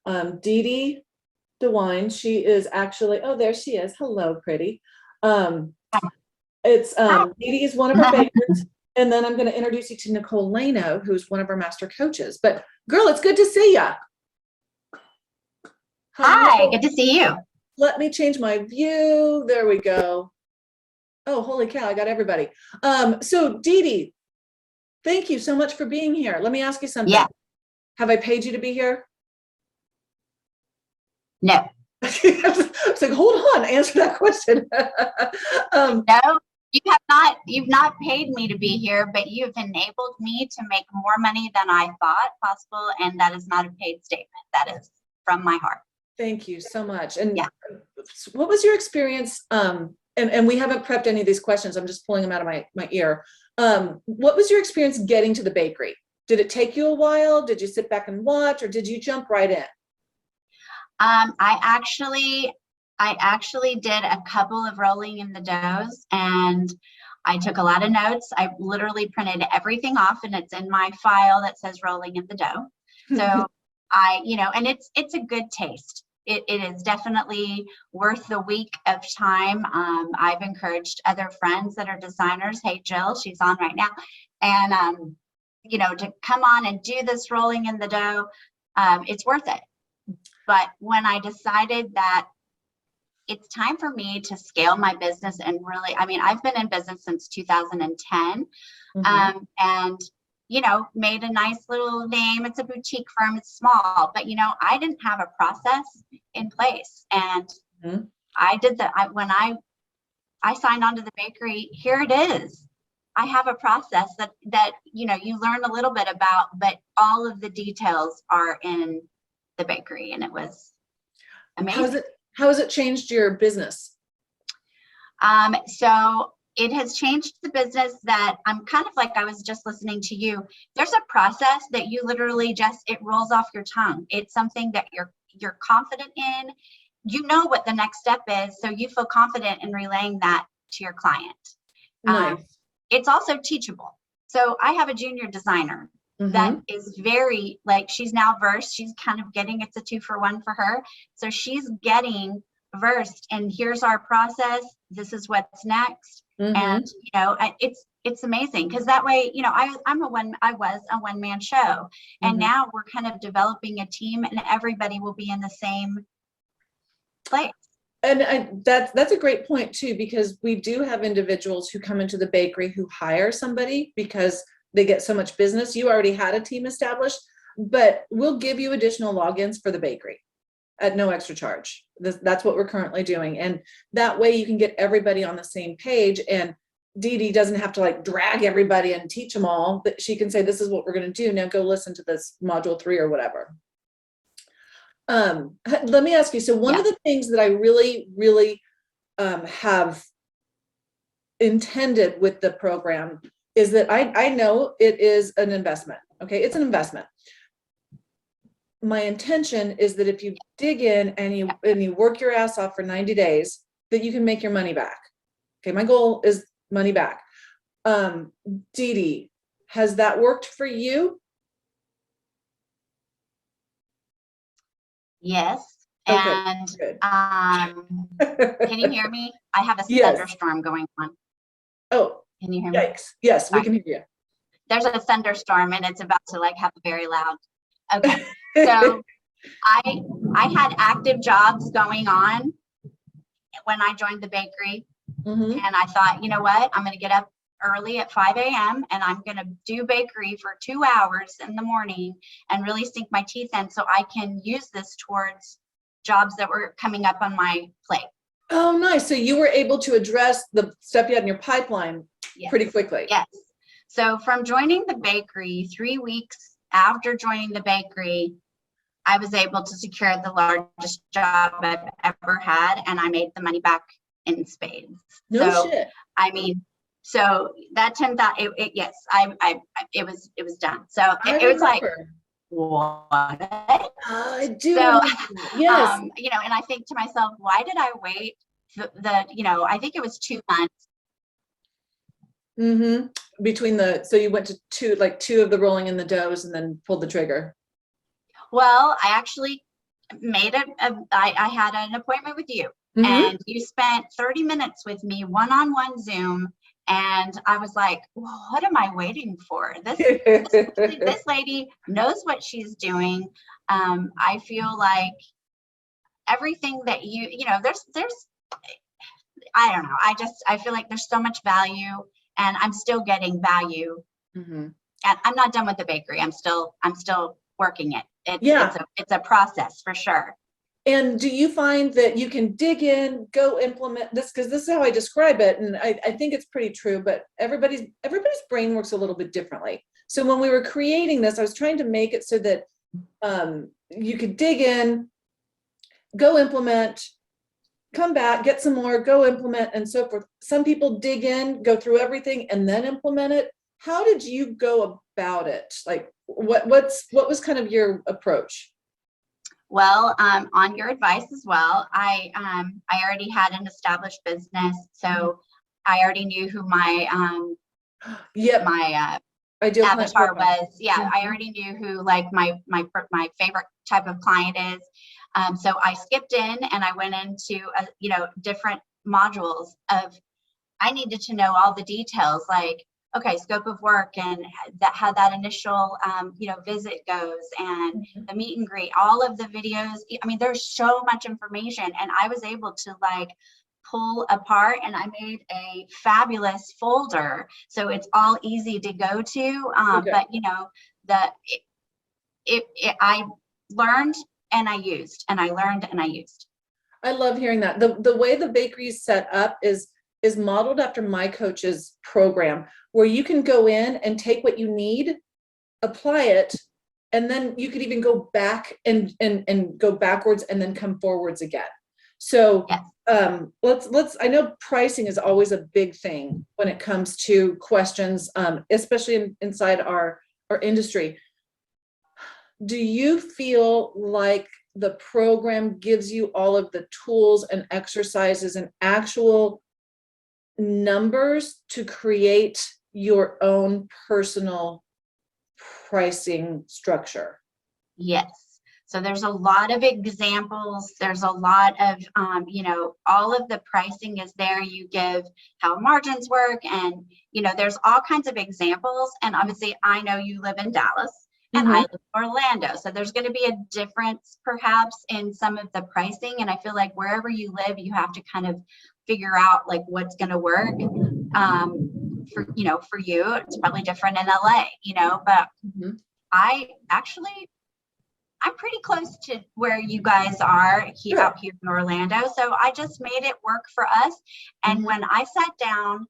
DeDe DeWine. She is actually, oh, there she is. Hello, pretty. Um, it's DeDe is one of our bakers. And then I'm going to introduce you to Nicole Lano, who's one of our master coaches. But girl, it's good to see you. Hi, good to see you. Let me change my view. There we go. Oh, holy cow, I got everybody. So DeDe, thank you so much for being here. Let me ask you something. Yeah. Have I paid you to be here? No. It's like, hold on, answer that question. No, you have not. You've not paid me to be here, but you have enabled me to make more money than I thought possible, and that is not a paid statement. That is from my heart. Thank you so much. And yeah, what was your experience? And we haven't prepped any of these questions. I'm just pulling them out of my ear. What was your experience getting to the bakery? Did it take you a while? Did you sit back and watch, or did you jump right in? I actually did a couple of rolling in the doughs, and I took a lot of notes. I literally printed everything off, and it's in my file that says rolling in the dough. So and it's a good taste. It is definitely worth the week of time. I've encouraged other friends that are designers. Hey, Jill, she's on right now. And, to come on and do this rolling in the dough, it's worth it. But when I decided that it's time for me to scale my business and really, I've been in business since 2010, and made a nice little name. It's a boutique firm, it's small, but I didn't have a process in place. And I did when I signed on to the bakery, here it is. I have a process that you learn a little bit about, but all of the details are in the bakery, and it was amazing. How has it changed your business? So it has changed the business that I'm kind of like, I was just listening to you. There's a process that you literally it rolls off your tongue. It's something that you're confident in. You know what the next step is, so you feel confident in relaying that to your client. Nice. It's also teachable. So I have a junior designer that is very, she's now versed. She's kind of it's a 2-for-1 for her. So she's getting versed, and here's our process. This is what's next. And it's amazing, because that way, I was a one-man show, and now we're kind of developing a team, and everybody will be in the same place. And that's a great point too, because we do have individuals who come into the bakery who hire somebody because they get so much business. You already had a team established, but we'll give you additional logins for the bakery at no extra charge. That's what we're currently doing. And that way you can get everybody on the same page, and DeDe doesn't have to drag everybody and teach them all. That she can say, this is what we're going to do. Now go listen to this module 3 or whatever. Let me ask you. So one of the things that I really, really have intended with the program is that I know it is an investment. Okay. It's an investment. My intention is that if you dig in and you work your ass off for 90 days, that you can make your money back. Okay. My goal is money back. DeDe, has that worked for you? Yes. Okay, and good. Can you hear me? I have a Yes. thunderstorm going on. Oh, can you hear me? Yikes. Yes, we can hear you. There's a thunderstorm, and it's about to have a very loud. Okay. So I had active jobs going on when I joined the bakery, and I thought, you know what, I'm going to get up early at 5 a.m. and I'm going to do bakery for 2 hours in the morning and really sink my teeth in, so I can use this towards jobs that were coming up on my plate. Oh, nice. So you were able to address the stuff you had in your pipeline pretty quickly. Yes. So from joining the bakery, 3 weeks after joining the bakery, I was able to secure the largest job I've ever had, and I made the money back in spades. No shit. So that 10,000, yes, it was done. So it was like, what? I do. So, yes. And I think to myself, why did I wait I think it was 2 months. Between so you went to two of the rolling in the doughs and then pulled the trigger. Well, I actually I had an appointment with you, Mhm. and you spent 30 minutes with me one-on-one Zoom. And I was like, well, what am I waiting for? This lady knows what she's doing. I feel like everything that you know, there's, I don't know. I feel like there's so much value, and I'm still getting value. Mhm. And I'm not done with the bakery. I'm still working it. Yeah. It's a process for sure. And do you find that you can dig in, go implement this? Because this is how I describe it. And I think it's pretty true, but everybody's brain works a little bit differently. So when we were creating this, I was trying to make it so that you could dig in, go implement, come back, get some more, go implement, and so forth. Some people dig in, go through everything, and then implement it. How did you go about it? Like, what was kind of your approach? Well, on your advice as well, I already had an established business, so I already knew who Yep, my ideal client avatar profile. was. Yeah, I already knew who like my favorite type of client is. So I skipped in and I went into different modules of, I needed to know all the details, like, okay, scope of work, and how that initial visit goes, and the meet and greet, all of the videos. I mean, there's so much information, and I was able to like pull apart, and I made a fabulous folder, so it's all easy to go to. Okay. But I learned and I used, and I learned and I used. I love hearing that. The way the bakery is set up is modeled after my coach's program, where you can go in and take what you need, apply it, and then you could even go back and go backwards and then come forwards again. So Yes. Let's I know pricing is always a big thing when it comes to questions, especially inside our industry. Do you feel like the program gives you all of the tools and exercises and actual numbers to create your own personal pricing structure? Yes. So there's a lot of examples. There's a lot of, all of the pricing is there. You give how margins work, and, there's all kinds of examples. And obviously I know you live in Dallas and I live in Orlando. So there's going to be a difference perhaps in some of the pricing. And I feel like wherever you live, you have to kind of figure out like what's going to work. For you, it's probably different in LA, but I'm pretty close to where you guys are out here in Orlando. So I just made it work for us. And when I sat down,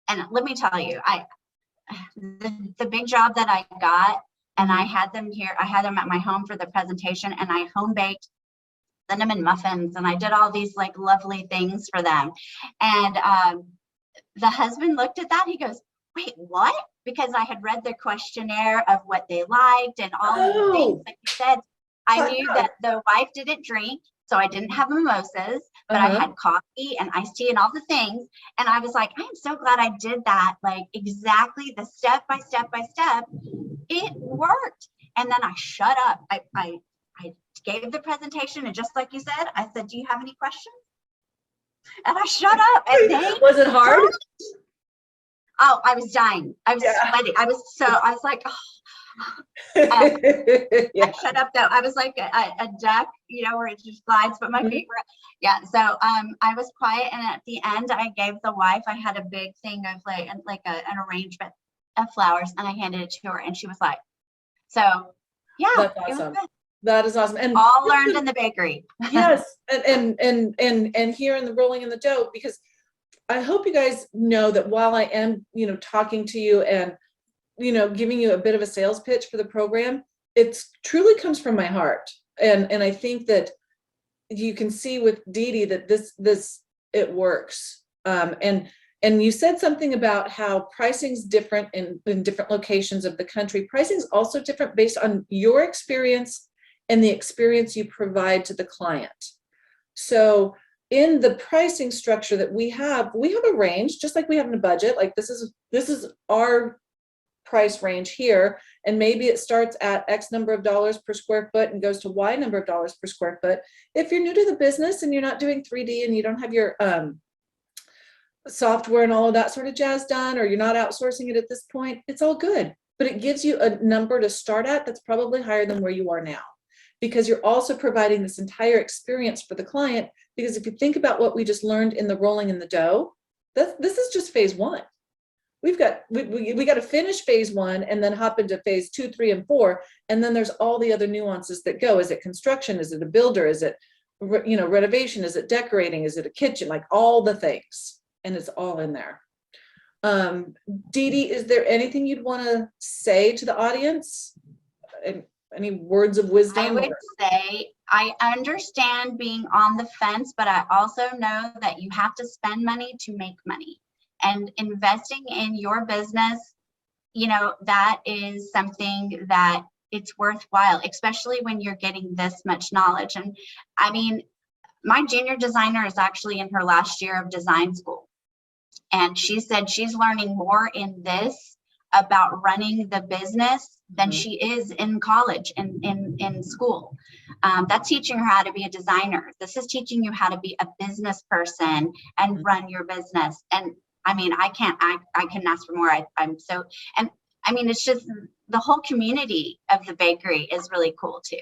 and let me tell you, the big job that I got, and I had them here, I had them at my home for the presentation, and I home baked cinnamon muffins, and I did all these like lovely things for them. And the husband looked at that, he goes, wait, what? Because I had read the questionnaire of what they liked and all of the things that you said. I knew that the wife didn't drink, so I didn't have mimosas, but I had coffee and iced tea and all the things. And I was like, I am so glad I did that, like exactly the step by step by step. It worked. And then I shut up. I gave the presentation, and just like you said, I said, do you have any questions? And I shut up. And was it hard? Oh, I was dying. I was sweating. I was like, oh. Yeah. I shut up though. I was like a duck, where it just glides, but my feet were, yeah. So I was quiet, and at the end I gave the wife, I had a big thing of like an arrangement of flowers, and I handed it to her, and she was like, so yeah, that's awesome. it was good. That is awesome. And all learned in the bakery. Yes. And here in the rolling in the dough, because I hope you guys know that while I am, talking to you and, giving you a bit of a sales pitch for the program, it truly comes from my heart. And I think that you can see with DeDe that it works. And you said something about how pricing's different in different locations of the country. Pricing's also different based on your experience and the experience you provide to the client. So in the pricing structure that we have a range, just like we have in a budget. Like this is our price range here, and maybe it starts at X number of dollars per square foot and goes to Y number of dollars per square foot. If you're new to the business and you're not doing 3D and you don't have your software and all of that sort of jazz done, or you're not outsourcing it at this point, it's all good. But it gives you a number to start at that's probably higher than where you are now, because you're also providing this entire experience for the client. Because if you think about what we just learned in the rolling in the dough, this is just phase one. We got to finish phase one and then hop into phase 2, 3, and 4. And then there's all the other nuances that go. Is it construction? Is it a builder? Is it, renovation? Is it decorating? Is it a kitchen? Like all the things. And it's all in there. DeDe, is there anything you'd want to say to the audience? Any words of wisdom? I would say I understand being on the fence, but I also know that you have to spend money to make money. And investing in your business, that is something that it's worthwhile, especially when you're getting this much knowledge. And I mean, my junior designer is actually in her last year of design school. And she said she's learning more in this about running the business than she is in college and in school. That's teaching her how to be a designer. This is teaching you how to be a business person and run your business. And I mean, I couldn't ask for more. I'm so, and I mean, it's just the whole community of the bakery is really cool too.